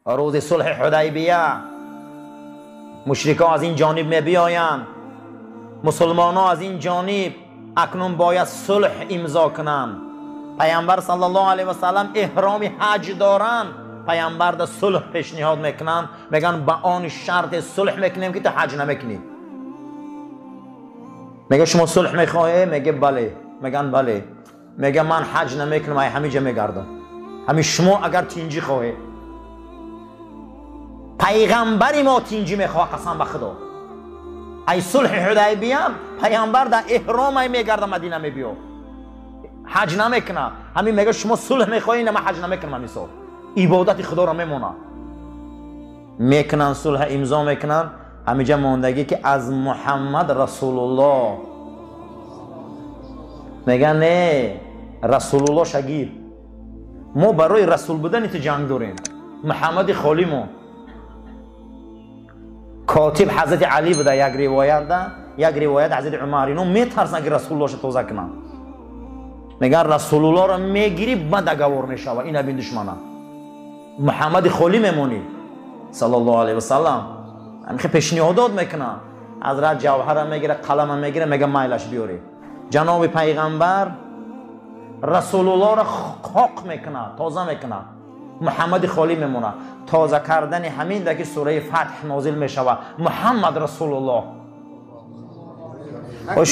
روز صلح حدیبیه مشرکان از این جانب می بیایند، مسلمان ها از این جانب اکنون باید صلح امضا کنند. پیامبر صلی الله علیه و سلم احرام حج دارن، پیامبر در صلح پیشنهاد میکنن، میگن با آن شرط صلح میکنیم که تو حج نمیکنی. میگه شما صلح میخواهی؟ میگه بله. میگن بله. میگه من حج نمیکنم، همینجا میگردم. همین شما اگر تینجی خواهی، پیغمبری ما تینجی میخواه قسم به خدا. ای صلح حدیبیه پیامبر در احرام میگرده مدینه میبیو، حج نمیکنه. همین میگه شما صلح میخواهی، نه من حج نمیکنم. همین سال عبادت خدا را میمونه. میکنن صلح امضا میکنن. همینجا موندگی که از محمد رسول الله. میگن نه رسول الله شگیر، ما برای رسول بودن تو جنگ داریم. محمد خالی ما. کاتب حضرت علی بوده یک روایت ده، یک روایت حضرت عمر. اینو میترسن که رسول الله شو توزه کنن. میگن رسول الله را میگیری بعد اگوار میشوه، این بین دشمنه. محمد خالی میمونی صلی الله علیه و سلم. همین پیشنهادات میکنه. حضرت جوهر میگیره، قلم میگیره، میگه مایلش بیاری. جناب پیغمبر رسول الله را خاک میکنه، تازه میکنه. محمد خالی میمونه. تازه کردن همین ده که سوره فتح نازل میشوه، محمد رسول الله. و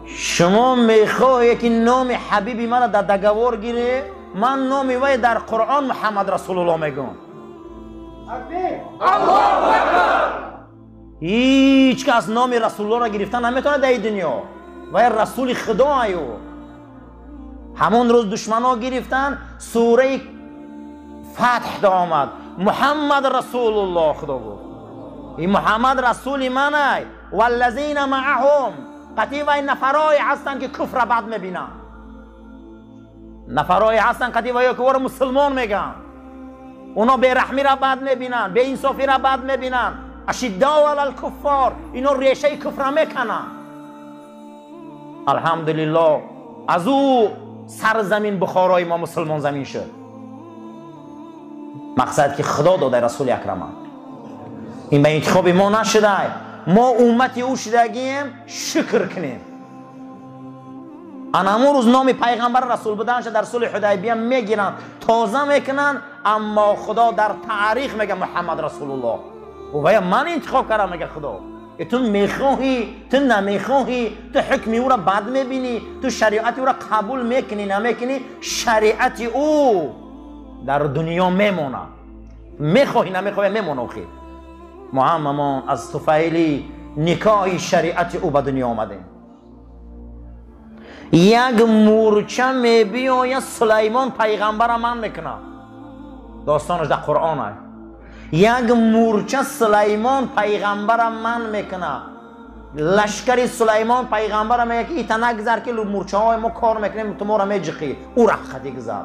شما میخواهی که نام حبیبی من در دگوار گیره؟ من نام وی در قرآن محمد رسول الله میگم. هیچ کس نام رسول الله را گرفتن نمیتونه در این دنیا. وی رسول خدا ایو. همون روز دشمن ها گرفتن، سوره فتح دا آمد، محمد رسول الله خدا بود. این محمد رسول من ای والذین معهم. قطعی و این نفرای هستن که کفر بعد میبینن، نفرای هستن قطعی و که مسلمان میگن، اونا بیرحمی را بعد میبینن، بی انصافی را بعد میبینن. اشداء علی الکفار، اینا ریشه کفر میکنن. الحمدلله از او سرزمین بخارای ما مسلمان زمین شد. مقصد که خدا داده رسول اکرم، این به انتخاب ما نشده. ما امتی او شدگیم، شکر کنیم. همون روز نام پیغمبر رسول بودنش در صلح حدیبیه میگیرن، تازه میکنن، اما خدا در تاریخ میگه محمد رسول الله. و من انتخاب کردم میگه خدا. تو میخواهی، تو نمیخواهی، تو حکمی او را بد میبینی، تو شریعت او را قبول میکنی نمیکنی، شریعت او در دنیا میمونه. میخواهی نمیخواهی میمونه. خیلی ما هممون از طفیلی نکاح شریعت او به دنیا آمدیم. یک مورچه میبیاید سلیمان پیغمبر من میکنه، داستانش در قرآن است. یک مورچه سلیمان پیغمبر من میکنه. لشکری سلیمان پیغمبر میگه که ایتا نگذر که مورچه های ما کار میکنیم، تو ما را میجقی، او را خدی گذر.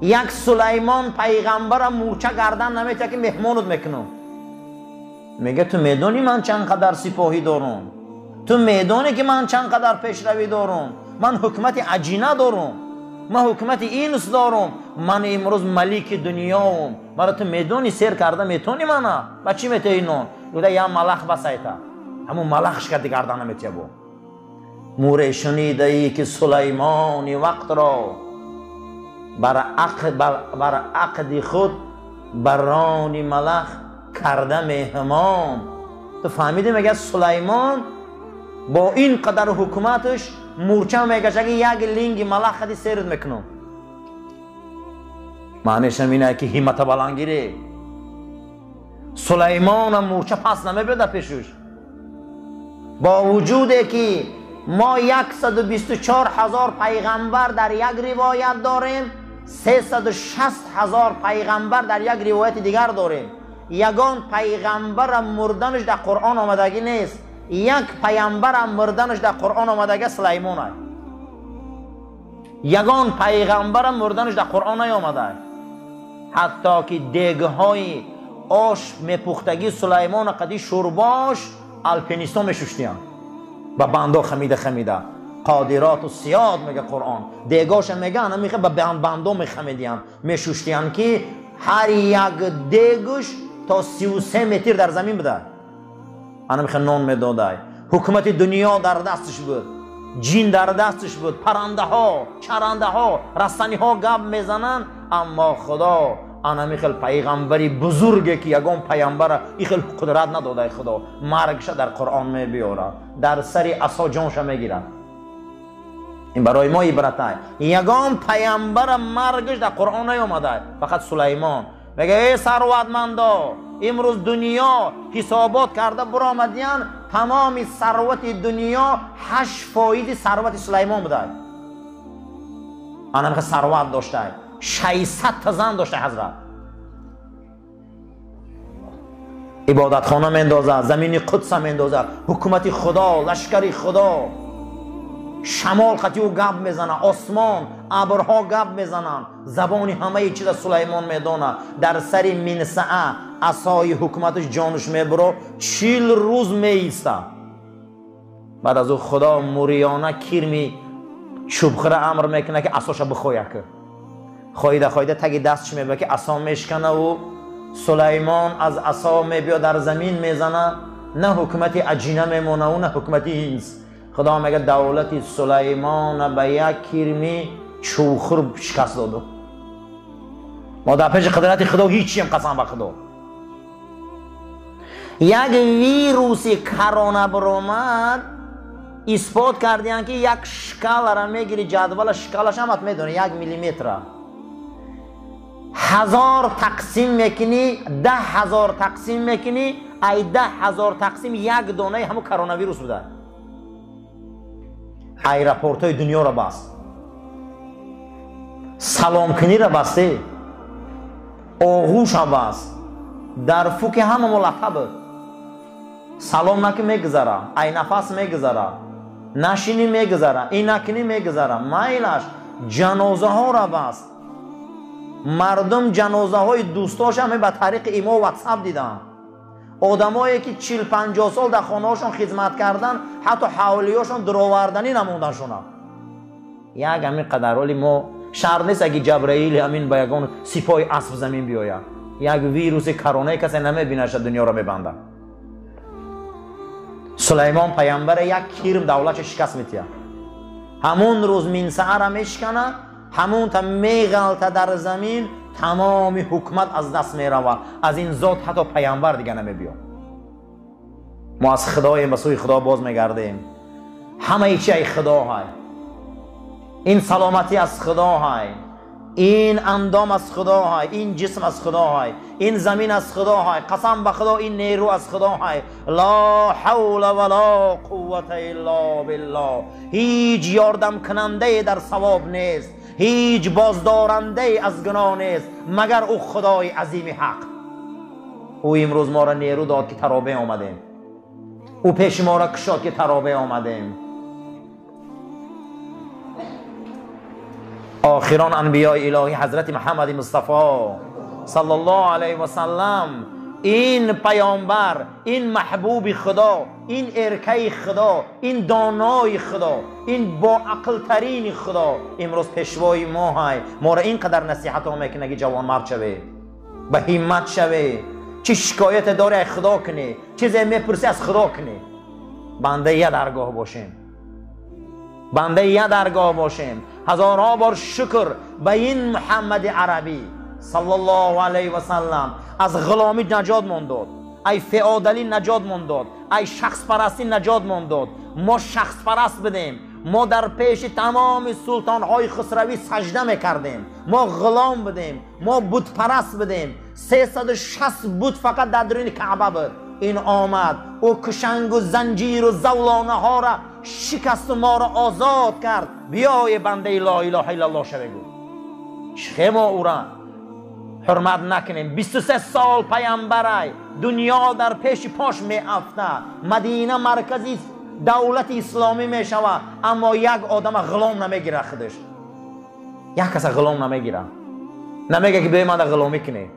یک سلیمان پیغمبر مورچه گردن نمیته که مهمانت میکنم. میگه تو میدونی من چند قدر سپاهی دارم، تو میدونی که من چند قدر پیشروی دارم، من حکمت عجینه دارم، من حکمت اینس دارم، من امروز ملک دنیاام. مرا تو میدونی سیر کرده میتونی منه؟ بچی میته اینون؟ گوده یا ملخ بسایتا، همون ملخش که گردن نمیته بو. موره شنیده ای که سلیمانی وقت را بر عقد خود برانی ملخ کرده مهمان. تو فهمیدی میگه سلیمان با این قدر حکومتش مورچه میگه که یک لینگ ملخ خدی سیرت میکنم. معنیش اینه که همت بلند گیره. سلیمان مورچه پس نمیبرده پیشش. با وجوده که ما 124,000 پیغمبر در یک روایت داریم، 360,000 پیغمبر در یک روایت دیگر داریم. یگان پیغمبر مردنش در قرآن آمدگی نیست. یک پیغمبر مردنش در قرآن آمدگی سلیمان است. یگان پیغمبر مردنش در قرآن نیامده. حتی که دیگهای آش میپختگی سلیمان قدی شورباش الپینیستان میشوشتیان با بندا خمیده. قادرات و سیاد میگه قرآن. دیگاش میگن میخه به بندو میخمیدین میشوشتین که هر یک دیگش تا 33 متر در زمین بده. انا میخه نون میداده. حکومت دنیا در دستش بود، جین در دستش بود، پرنده ها، چرنده ها، رستنی ها گپ میزنن. اما خدا انا میخل پیغمبری بزرگه که یگان پیغمبر ایخل قدرت نداده. خدا مرگش در قرآن میبیاره، در سری عصا جانش میگیره. این برای ما عبرت است. یگان پیغمبر مرگش در قرآن نیامده، فقط سلیمان. میگه ای ثروتمندا، امروز دنیا حسابات کرده برآمدین تمام ثروت دنیا 8% ثروت سلیمان بوده. انا میگه ثروت داشته، 600 تا زن داشته حضرت. عبادتخانه میندازه، زمین قدس میندازه، حکومت خدا، لشکر خدا. شمال خطی و گپ میزنه، آسمان ابرها گپ میزنن، زبانی همه چیز سلیمان میدونه. در سر منسعه عصای حکومتش جانش میبره، 40 روز میایسته. بعد از او خدا موریانه کرمی چوبخره امر میکنه که عصاش بخویه که خواهیده تگی دستش میبره که عصا میشکنه و سلیمان از عصا میبیا در زمین میزنه. نه حکومت عجینه میمونه و نه حکومت اینس. خدا میگه دولت سلیمان به یک کرمی چوخر شکست دادو. ما در پیش قدرت خدا هیچیم، قسم به خدا. یک ویروسی کرونا برآمد، اثبات کردین که یک شکل را میگیری، جدول شکلش هم میدونی 1 میلیمتر 1000 تقسیم میکنی، 10,000 تقسیم میکنی، ای 10,000 تقسیم یک دانه همون کرونا ویروس بوده. ایرپورت های دنیا را بست، سلام کنی را بسته، آغوش را بست، در فوک همه ملطبه. سلام نکی میگذاره، ای نفس میگذاره، نشینی میگذاره، این نکنی میگذاره. میلش جنازه ها را بست. مردم جنازه های دوستاش هم به طریق ایما و واتساپ دیدن. آدمایی که 40-50 سال در خانه هاشون خدمت کردن، حتی حوالیاشون درآوردنی نموندن شونا. یک همین قدر ما شر نیست اگه جبرائیل همین با یگان سپاه اسب زمین بیاید. یک ویروس کرونا کسی نمیبینه دنیا را میبنده. سلیمان پیامبر یک کرم دولت شکست میتیه. همون روز منسعه را میشکنه، همون تا میغلطه در زمین، تمام حکومت از دست میروه. از این ذات حتی پیامبر دیگه نمیبیا. ما از خدایم، به سوی خدا باز میگردیم. همه چی ای خدا های. این سلامتی از خدا های، این اندام از خدا های، این جسم از خدا های، این زمین از خدا های. قسم به خدا این نیرو از خدا های. لا حول ولا قوت الا بالله. هیچ یاردم کننده در ثواب نیست، هیچ بازدارنده از گناه نیست مگر او خدای عظیم حق. او امروز ما را نیرو داد که ترابه آمدیم، او پیش ما را کشاد که ترابه آمدیم. آخران انبیاء الهی حضرت محمد مصطفی صلی الله علیه و سلم، این پیامبر، این محبوب خدا، این ارکه خدا، این دانای خدا، این با عقل ترین خدا امروز پیشوای ما های. ما را اینقدر نصیحت ها میکنه که جوان مرد شوی، به همت شوی، چه شکایت داری از خدا کنی، چیزی میپرسی از خدا کنی. بنده یه درگاه باشیم، بنده یه درگاه باشیم. هزارها بار شکر به این محمد عربی صلی الله علیه و سلم از غلامی نجات من داد، ای فئادالی نجات من داد، ای شخص پرستی نجات من داد. ما شخص پرست بدیم، ما در پیش تمام سلطان های خسروی سجده میکردیم. ما غلام بدیم، ما بت پرست بدیم. 360 بت فقط در درون کعبه بود. این آمد او کشنگ و زنجیر و زولانه ها را شکست و ما را آزاد کرد. بیای بنده لا اله الا الله شوی گو. چه ما او را حرمت نکنیم؟ 23 سال پیامبرای دنیا در پیش پاش می افته. مدینه مرکزی دولت اسلامی می شود، اما یک آدم غلام نمیگیره خودش. یک کس غلام نمیگیره، نمیگه که به من غلامی کنی.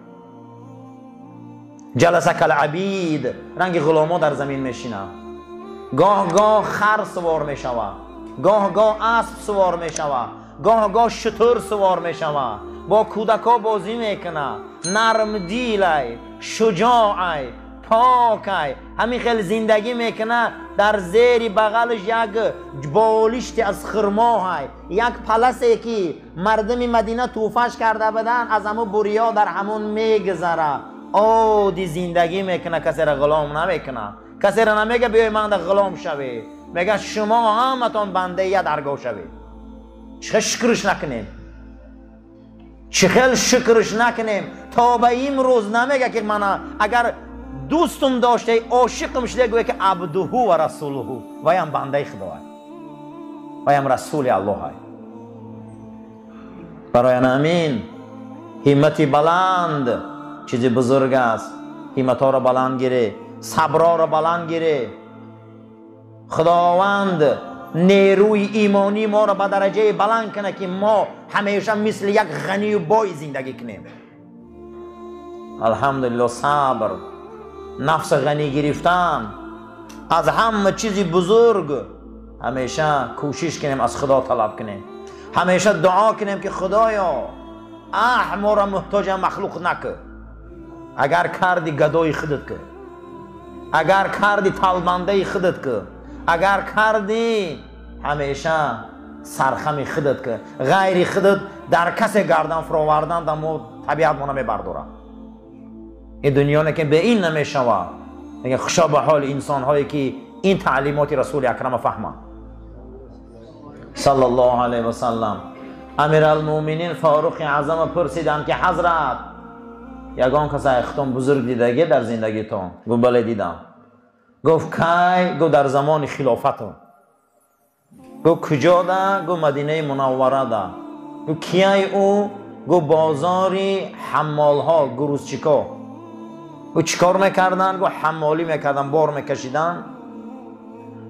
جلسه کل عبید، رنگ غلاما در زمین میشینه. گاه گاه خر سوار میشوه، گاه اسب سوار می شود، گاه شتر سوار می شود، با کودکا بازی میکنه، نرم دیلای، شجاعی، پاکی، همین خیلی زندگی میکنه. در زیر بغلش یک بالشت از خرماهای، یک پلسه که مردم مدینه توفش کرده بدن، از همون بریا در همون میگذره. دی زندگی میکنه، کسی را غلام نمیکنه، کسی را نمیگه بیای من در غلام شوی، میگه شما همتون بنده یه درگاه شوی. چه شکرش نکنیم، چه خیلی شکرش نکنیم تا به این روز نمیگه که من اگر دوستم داشته عاشقم شده گویا که عبده و رسوله ویم بنده خدا ویم رسول الله های. برای همین همتی بلند چیزی بزرگ است. همت ها را بلند گیره، صبر را بلند گیره. خداوند نیروی ایمانی ما را به درجه بلند کنه که ما همیشه مثل یک غنی و بای زندگی کنیم. الحمدلله صبر، نفس غنی گرفتن از همه چیزی بزرگ. همیشه کوشش کنیم از خدا طلب کنیم، همیشه دعا کنیم که خدایا ما را محتاج مخلوق نکن. اگر کردی گدای خودت که، اگر کردی طالبنده خودت که، اگر کردی همیشه سرخم خودت که، غیر خودت در کسی گردن فراوردن دمو طبیعت ما نمیبرداره. این دنیا نه که به این نمیشوه. میگه خوشا به حال انسان هایی که این تعلیمات رسول اکرم فهمند صلی الله علیه و سلم. امیرالمومنین فاروق اعظم پرسیدند که حضرت یگان کسی اختم بزرگ دیدگی در زندگیتون؟ گفت بله دیدم. گفت کی؟ گفت در زمان خلافتون. گفت کجا ده؟ گفت مدینه منوره ده. گفت کیای او؟ گفت بازاری حمال ها، گروزچیکا. گفت چیکار میکردن؟ گفت حمالی میکردن، بار میکشیدن.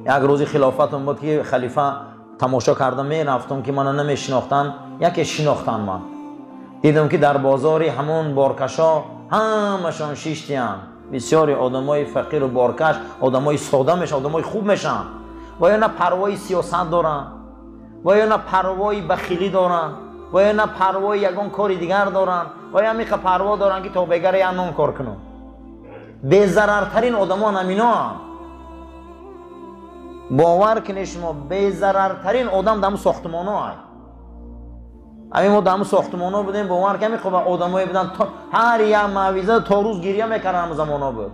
یک روزی خلافتون بود که خلیفه تماشا کردم میرفتم که منو نمیشناختن، یکی شناختن من. دیدم که در بازاری همون بارکشا همشان شیشتیان، بسیاری آدمای فقیر و بارکش، آدمای ساده میشن، آدمای خوب میشن. و یا نه پروای سیاست دارن، و یا نه پروای بخیلی دارن، و یا نه پروای یگان کاری دیگر دارن، و یا میخه پروا دارن که تا بگره یا نون کار کنن. به ضررترین آدمان همینا هم. باور کنید شما به ضررترین آدم دم ساختمان ها هست. همین ما دم ساختمان ها بودیم، باور کنید خب آدمایی بودن هر یک معویزه تا روز گریه میکردن زمان ها بود.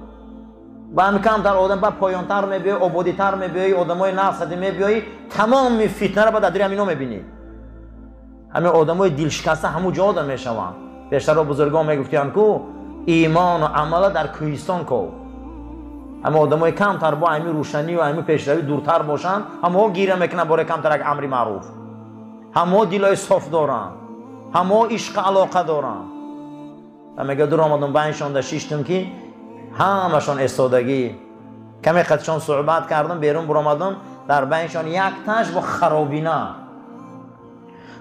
با هم کمتر آدم با پایانتر میبیایی، آبادیتر میبیایی، آدمای نفسدی میبیایی، تمام فتنه را با در همینا میبینی. همین آدمای دل شکسته همو جا آدم میشوند. بیشتر بزرگان میگفتن که ایمان و عمل در کوهستان کو. اما آدمای کمتر با همین روشنی و همین پیشروی دورتر باشن، همه گیره میکنن برای کمتر یک امر معروف. همه دلای صاف دارن، همه عشق علاقه دارن. و میگه دور آمدم بینشان در شیشتم که همشان استادگی. کمی قدشان صحبت کردم، بیرون برآمدم، در بینشان یک تاش با خرابینه.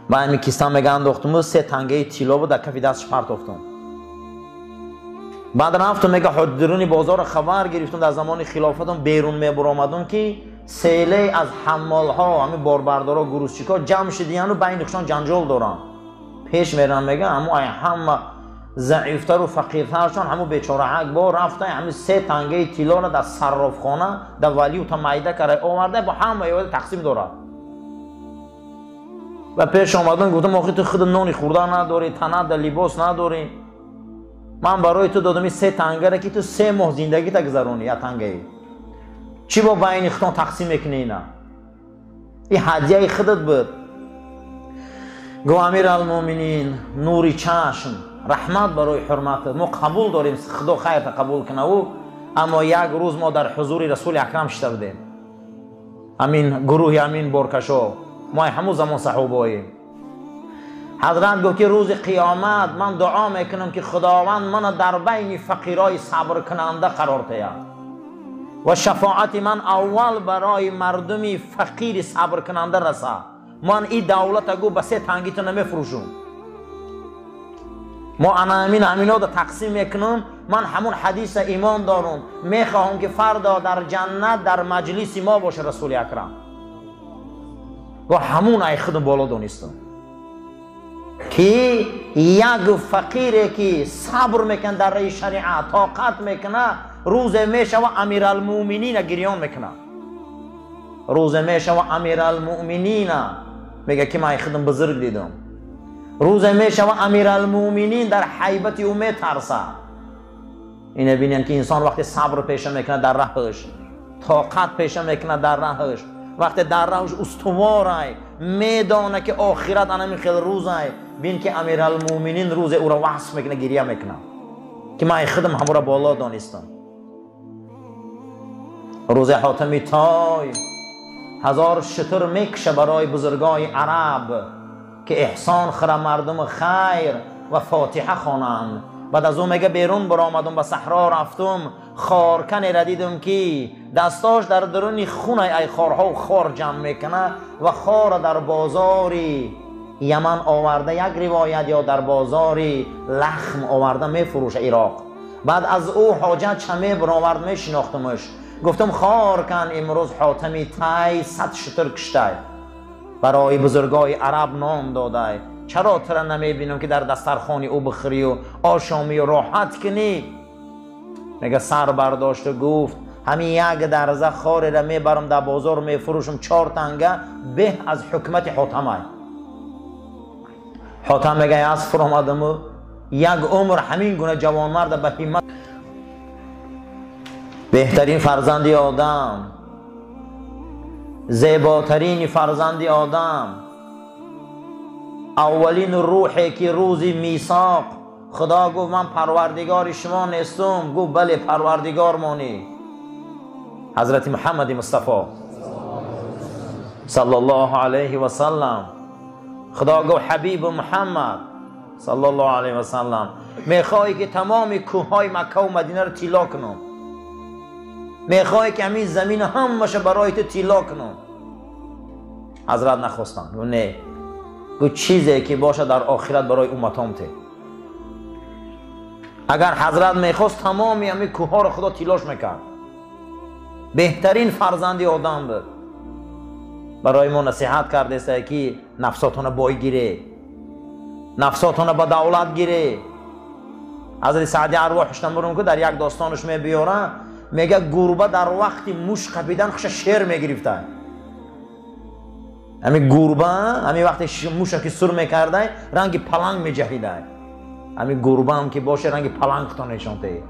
با همین کیستم میگه انداختم و 3 تنگه طلا بود در کف دستش پرتافتم. بعد رفتم میگه حضرونی بازار خبر گرفتم در زمان خلافتم بیرون میبرآمدم که سیله از حمال ها، همین باربردارا، گروزچیکا جمع شدیان و بینشان جنجال دارن. پیش میرن میگه همه ضعیفتر و فقیرترشان همون بیچاره بار رفته همین 3 تنگه طلا را در صرافخانه در ولی و تا معده کرده آورده با همه یاد تقسیم داره. و پیش آمدن گفتم آخه تو خود نانی خوردن نداری، تنت در لباس نداری، من برای تو دادم این 3 تنگه را که تو 3 ماه زندگی تا گذرونی. یک تنگه چی با بین اختان تقسیم میکنی؟ اینا این هدیه خودت بود. گو امیرالمومنین نوری چشم، رحمت برای حرمت ما قبول داریم، خدا خیر قبول کنه. او اما یک روز ما در حضور رسول اکرم شده بودیم، همین گروه همین بارکشا، ما همون زمان صحاباییم. حضرت گفت که روز قیامت من دعا میکنم که خداوند من در بین فقیرای صبر کننده قرار دهد و شفاعت من اول برای مردمی فقیر صبر کننده رسه. من این دولت گو به 3 تنگی تو نمیفروشم، ما همینا رو تقسیم میکنم. من همون حدیث ایمان دارم، میخواهم که فردا در جنت در مجلس ما باشه رسول اکرم. گو همون ای خودم بالا دونستم که یک فقیره که صبر میکن در راه شریعت طاقت میکنه روز میشه و امیرالمؤمنین گریان میکنه روز میشه و امیرالمؤمنین میگه که من خودم بزرگ دیدم روز میشه و امیرالمؤمنین در حیبت او میترسه اینه بینین که انسان وقتی صبر پیشه میکنه در راهش طاقت پیشه میکنه در راهش وقتی در راهش استواره میدانه که آخرت انمی خیلی روزه بین که امیرالمؤمنین روز او را وصف میکنه گریه میکنه که من خودم همه را بالا دانستم روز حاتمی تای 1000 شتر میکشه برای بزرگای عرب که احسان خره مردم خیر و فاتحه خوانند بعد از اون میگه بیرون برآمدم به صحرا رفتم خارکنی را دیدم که دستاش در درون خون ای خارها و خار جمع میکنه و خار در بازاری یمن آورده یک روایت یا در بازاری لخم آورده میفروشه عراق بعد از او حاجت چمه برآورد میشناختمش گفتم خارکن امروز حاتمی تای 100 شتر کشته برای بزرگای عرب نام داده چرا ترا نمیبینم که در دسترخوانی او بخوری و آشامی و راحت کنی میگه سر برداشت و گفت همین یک درزه خاری را میبرم در بازار میفروشم 4 تنگه به از حکمت حاتمه حاتم میگه از فرامدم و یک عمر همین گونه جوان مرد به همت بهترین فرزندی آدم زیباترین فرزندی آدم اولین روحی که روزی میثاق خدا گفت من پروردگار شما نیستم گفت بله پروردگار مانی حضرت محمد مصطفی صلی الله علیه و سلم خدا گفت حبیب محمد صلی الله علیه و سلم میخوای که تمام کوههای مکه و مدینه رو طلا کنم میخوای که همین زمین همشه برای تو طلا کنم حضرت نخواستن و نه گفت چیزی که باشه در آخرت برای امتام ته اگر حضرت میخواست تمامی همین کوه رو خدا طلاش میکرد بهترین فرزندی آدم بود برای ما نصیحت کرده است که نفساتون بای گیره نفساتون با دولت گیره حضرت سعدی ارواحش نمبرون که در یک داستانش میبیاره میگه گربه در وقتی موش قپیدن خش شیر میگرفته همین گربه همین وقتی موش که سر میکرده رنگ پلنگ میجهیده همین گربه هم که باشه رنگ پلنگ تا نشانته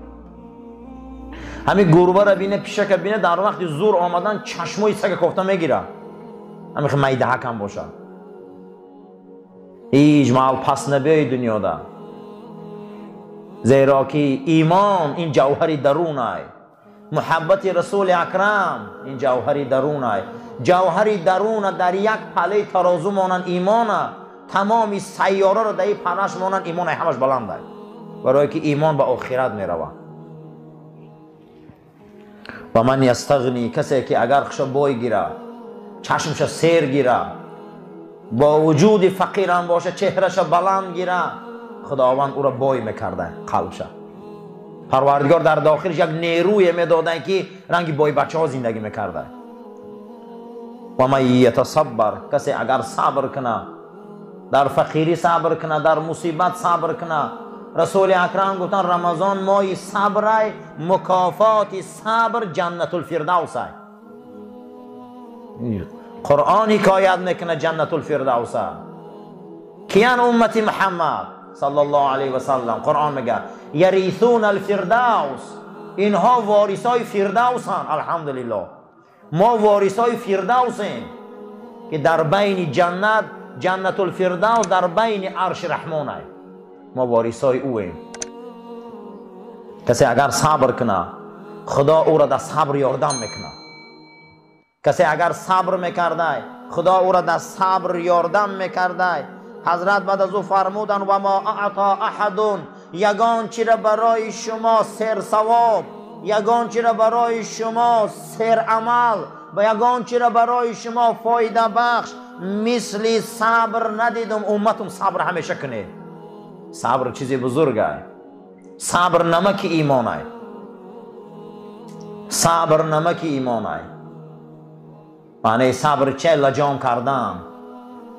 همین گربه را بینه پیشه که بینه در وقتی زور آمدن چشمای سگ کوفته میگیره همین که میده حکم باشه هیچ محل پس نبیای دنیا ده زیرا که ایمان این جوهری درون ای محبت رسول اکرم این جوهری درون ای جوهری درون در یک پله ترازو مانند ایمان تمامی سیاره را در پنش مانند ایمان همش بلند ای برای که ایمان به آخرت می روه و من یستغنی کسی که اگر خش بای گیره چشمش سیر گیره با وجود فقیرم باشه چهرش بلند گیره خداوند او را بای میکرده قلبش پروردگار در داخلش یک نیروی میدادن که رنگ بای بچه ها زندگی میکرده و من یتصبر کسی اگر صبر کنه در فقیری صبر کنه در مصیبت صبر کنه رسول اکرم گفتن رمضان مای صبر مکافات صبر جنت الفردوس قرآن حکایت میکنه جنت الفردوس کیان امتی محمد صلی الله علیه و سلم قرآن میگه یریثون الفردوس اینها وارثای فردوسن الحمدلله ما وارثای فردوسیم که در بین جنت الفردوس در بین عرش رحمان ای ما وارثای اویم کسی اگر صبر کنه خدا او را در صبر یاردم میکنه کسی اگر صبر میکرده خدا او را در صبر یاردم میکرده حضرت بعد از او فرمودن و ما اعطا احد یگان چی را برای شما سر ثواب یگان چی را برای شما سر عمل و یگان چی را برای شما فایده بخش مثل صبر ندیدم امتم صبر همیشه کنه صبر چیزی بزرگه صبر نمک ایمان صبر نمک ایمان معنی صبر چه؟ لجام کردن.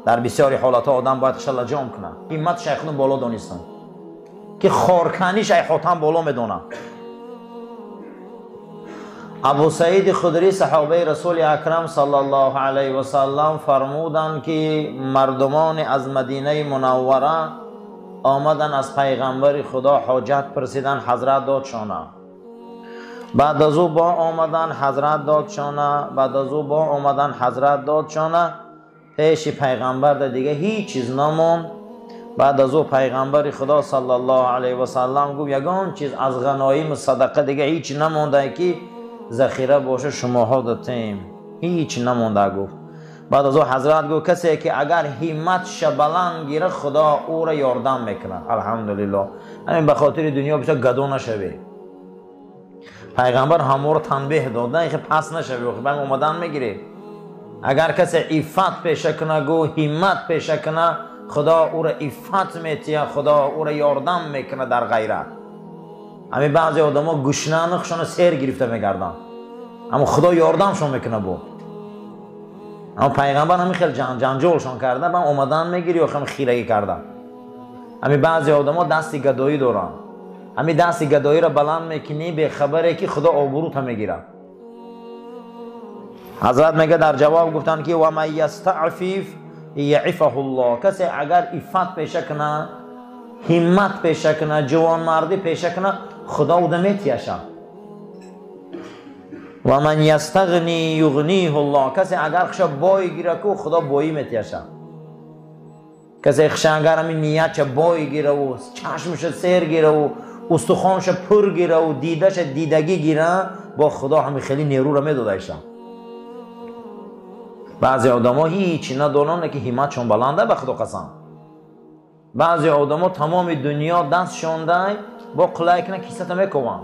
در بسیاری حالات آدم باید خش لجام کنه. همت شیخون بالا دانستن که خارکنی شیخوتن بالا میدونه. ابو سعید خدری صحابه رسول اکرم صلی الله علیه و سلم فرمودند که مردمان از مدینه منوره آمدن از پیغمبر خدا حاجت پرسیدن، حضرت دادشانه. بعد از او با آمدن حضرت دادشانه. بعد از او با آمدن حضرت دادشانه. پیش پیغمبر دیگه هیچ چیز نموند. بعد از او پیغمبر خدا صلی الله علیه و سلم گفت یگان چیز از غنایم صدقه دیگه هیچ نمونده که ذخیره باشه شماها دادیم، هیچ نمونده. گفت بعد از او حضرت گفت کسی که اگر همتش بلند گیره خدا او را یاردم میکنه. الحمدلله. همین به خاطر دنیا بسیار گدو نشوی. پیغمبر همو رو تنبیه دادن که پس نشوی، بعد اومدن میگیری. اگر کسی عفت پیشه کنه گو همت پیشه کنه خدا او را عفت میتیه، خدا او را یاردم میکنه در غیرت. همین بعضی آدم ها گشنه نخشان سیر گرفته میگردن اما خدا یاردمشون میکنه بود. اما پیغمبر همین خیلی جنجالشون کرده با اومدن میگیری و خیلی خیرگی کرده. همین بعضی آدم ها دستی گدایی دارن، همین دستی گدایی را بلند میکنی به خبره که خدا آبروت میگیره. حضرت میگه در جواب گفتن که و من یستعفف یعفه الله. کسی اگر عفت پیشه کنه، همت پیشه کنه، جوان مردی پیشه کنه خدا او میتیشه. و من یستغنی یغنیه الله. کسی اگر خش بای گیره کو خدا بایی میتیشه. کسی خش اگر همین نیت چه بای گیره و چشمش سیر گیره و استخوانش پر گیره و دیدش دیدگی گیره با خدا همین خیلی نیرو را میدادایشه. بعضی آدم ها هیچی ندارن که همتشون بلنده به خدا قسم. بعضی آدم ها تمام دنیا دست شونده با قلعه کنه کیسه میکنن.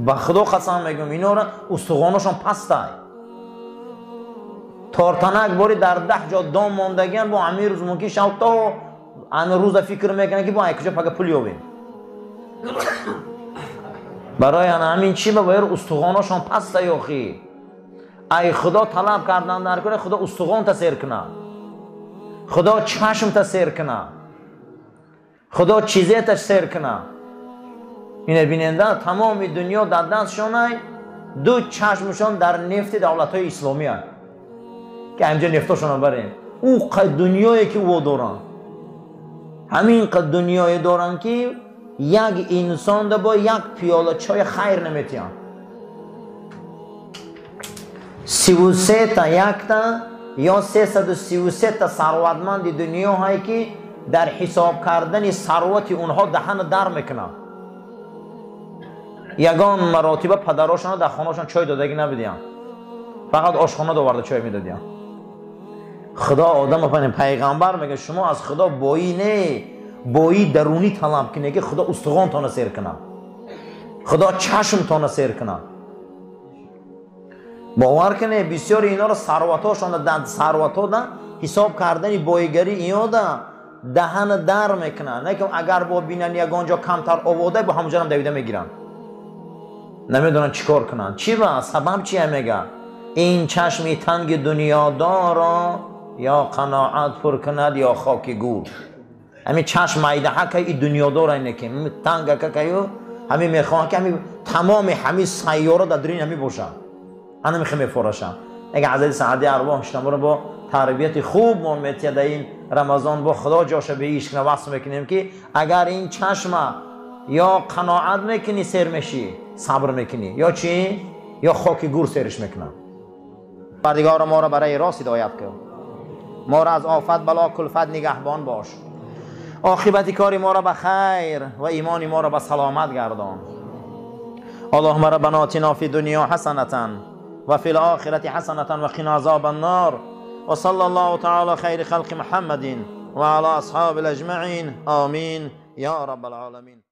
به خدا قسم میگم اینا را استخوانشون پسته. تارتنک باری در 10 جا دام ماندگیان با امیر روز ممکن شد تا ان روز فکر میکنه که با یک کجا پگه پول یابیم. برای همین چی باید استخوانشون پسته یاخی. ای خدا طلب کردن در کنه خدا استخوان تسیر کنه، خدا چشم تسیر کنه، خدا چیزی تسیر کنه. این بیننده تمام دنیا در دستشونه، دو چشمشون در نفت دولت های اسلامی هست که همینجا نفتاشون بریم. او قد دنیایی که او دارن، همین قد دنیایی دارن که یک انسان ده با یک پیاله چای خیر نمیتیان. 33 تا یک تا یا 333 تا ثروتمند دنیا هایی که در حساب کردن ثروت اونها دهن در میکنن. یگان مراتبه پدراشون در خانهشون چای دادگی نبیدیان، فقط آشخانه دوارده چای میدادیان. خدا آدم پنیم پیغمبر میگه شما از خدا بایی نه، بایی درونی طلب کنه که خدا استخوان تانه سیر کنه، خدا چشم تانه سیر کنه. باور کنه بسیاری اینا رو ثروتاشون ثروتا ده حساب کردن بایگری اینا ده دهن در میکنن. نه که اگر با بینن یگانجا کمتر آواده با همونجا هم دویده میگیرن، نمیدونن چیکار کنن. چی با سبب چیه؟ میگه این چشمی تنگ دنیا دارا یا قناعت پر کند یا خاک گور. همین چشم ایده حکه ای دنیا دار اینه که تنگ که همین میخوان که همین تمام همین سیاره در درین همین باشن، انا میخوام بفراشم. اگه عزیز سعدی ارواح شما رو با تربیت خوب مونمیت در این رمضان با خدا جاشه به عشق وصل میکنیم که اگر این چشم یا قناعت میکنی سیر میشی، صبر میکنی، یا چی؟ یا خاک گور سیرش میکنن. پروردگار ما را برای راست هدایت کن، ما را از آفت بلا کلفت نگهبان باش، عاقبت کار ما را به خیر و ایمان ما را به سلامت گردان. اللهم ربنا آتنا فی الدنیا حسنة و فی الآخرة حسنة و قنا عذاب النار و صلی الله تعالی خیر خلق محمد و علی اصحاب الاجمعین. آمین یا رب العالمین.